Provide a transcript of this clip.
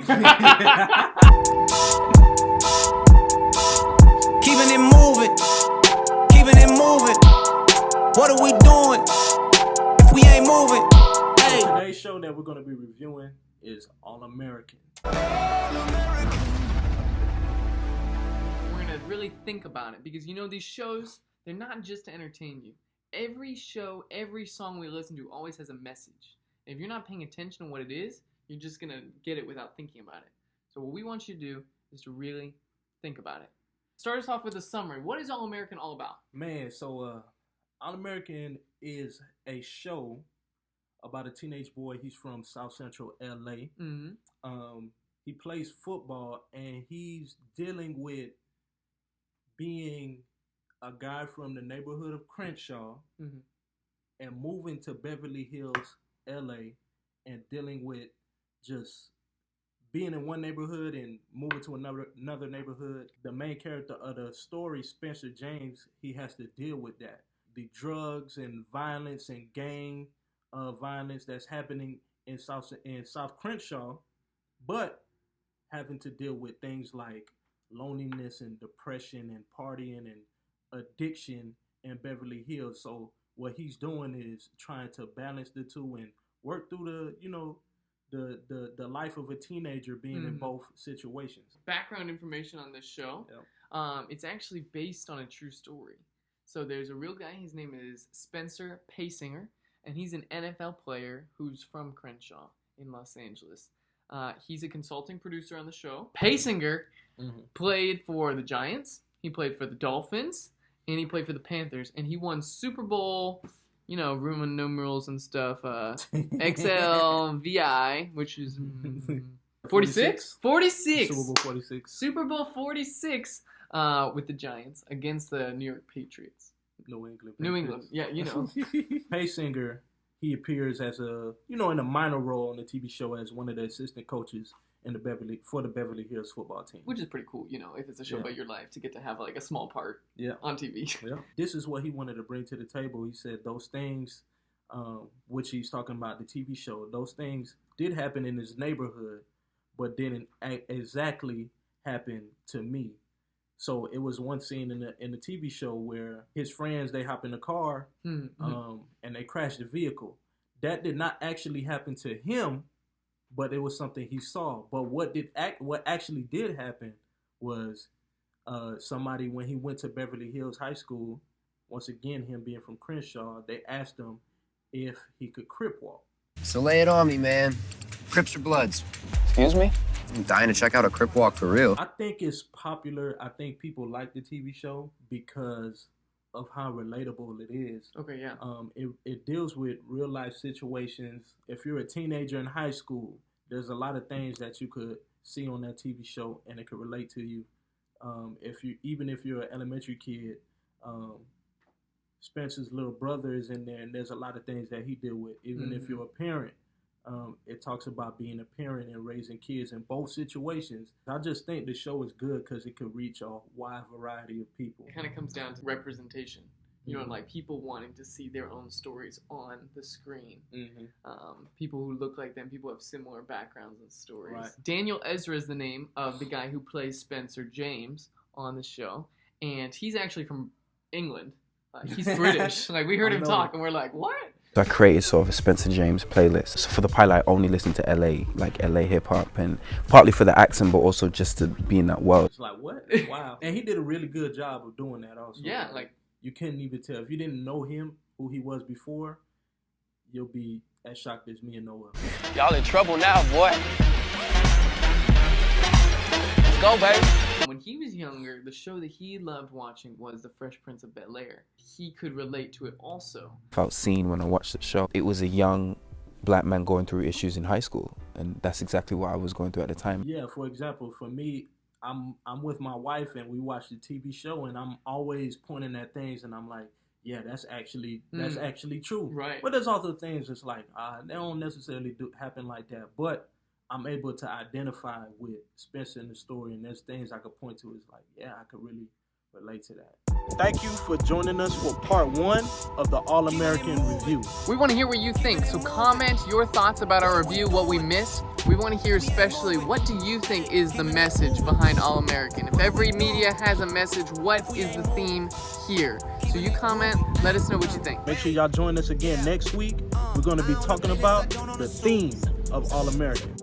Keeping it moving, keeping it moving. What are we doing if we ain't moving? Hey. Today's show that we're going to be reviewing is All American. We're going to really think about it because, you know, these shows, they're not just to entertain you. Every show, every song we listen to always has a message. And if you're not paying attention to what it is, you're just going to get it without thinking about it. So what we want you to do is to really think about it. Start us off with a summary. What is All American all about? Man, so All American is a show about a teenage boy. He's from South Central LA. Mm-hmm. He plays football, and he's dealing with being a guy from the neighborhood of Crenshaw and moving to Beverly Hills, LA, and dealing with just being in one neighborhood and moving to another neighborhood. The main character of the story, Spencer James, he has to deal with that. The drugs and violence and gang violence that's happening in South Crenshaw, but having to deal with things like loneliness and depression and partying and addiction in Beverly Hills. So what he's doing is trying to balance the two and work through the life of a teenager being in both situations. Background information on this show. Yep. It's actually based on a true story. So there's a real guy, his name is Spencer Paysinger, and he's an NFL player who's from Crenshaw in Los Angeles. He's a consulting producer on the show. Paysinger played for the Giants, he played for the Dolphins, and he played for the Panthers, and he won Super Bowl, you know, Roman numerals and stuff, XLVI, which is 46? 46! Super Bowl 46. Super Bowl 46 with the Giants against the New York Patriots. New England. New England, yeah, you know. Paysinger, he appears as in a minor role on the TV show as one of the assistant coaches in the Beverly Hills football team. Which is pretty cool, you know, if it's a show about your life, to get to have like a small part on TV. Yeah. This is what he wanted to bring to the table. He said those things, which he's talking about the TV show, those things did happen in his neighborhood, but didn't exactly happen to me. So it was one scene in the TV show where his friends, they hop in the car and they crash the vehicle. That did not actually happen to him, but it was something he saw. But what actually did happen was somebody, when he went to Beverly Hills High School, once again, him being from Crenshaw, they asked him if he could Crip walk. So lay it on me, man. Crips or Bloods? Excuse me? I'm dying to check out a Crip walk for real. I think it's popular. I think people like the TV show because of how relatable it is. Okay, yeah. It deals with real life situations. If you're a teenager in high school, there's a lot of things that you could see on that TV show and it could relate to you. Even if you're an elementary kid, Spencer's little brother is in there, and there's a lot of things that he deal with. Even if you're a parent, it talks about being a parent and raising kids in both situations. I just think the show is good because it could reach a wide variety of people. It kind of comes down to representation. You know, like people wanting to see their own stories on the screen. People who look like them, people who have similar backgrounds and stories. Right. Daniel Ezra is the name of the guy who plays Spencer James on the show, and he's actually from England. He's British. Like, we heard him talk, and we're like, what? So I created sort of a Spencer James playlist. So for the pilot, I only listened to LA, like LA hip hop, and partly for the accent, but also just to be in that world. It's like, what? Wow. And he did a really good job of doing that also. Yeah, like you couldn't even tell. If you didn't know him, who he was before, you'll be as shocked as me and Noah. Y'all in trouble now, boy. Let's go, baby. when he was younger, the show that he loved watching was The Fresh Prince of Bel-Air. He could relate to it also. Felt seen when I watched the show. It was a young black man going through issues in high school, and that's exactly what I was going through at the time. Yeah, for example, for me, I'm with my wife and we watch the TV show, and I'm always pointing at things, and I'm like, yeah, that's actually true. Right. But there's also things that's like, they don't necessarily happen like that. But I'm able to identify with Spencer in the story, and there's things I could point to. It's like, yeah, I could really relate to that. Thank you for joining us for part 1 of the All-American Review. We want to hear what you think, so comment your thoughts about our review, what we missed, We want to hear especially, what do you think is the message behind All-American? If every media has a message, what is the theme here? So you comment, let us know what you think. Make sure y'all join us again next week. We're going to be talking about the theme of All-American.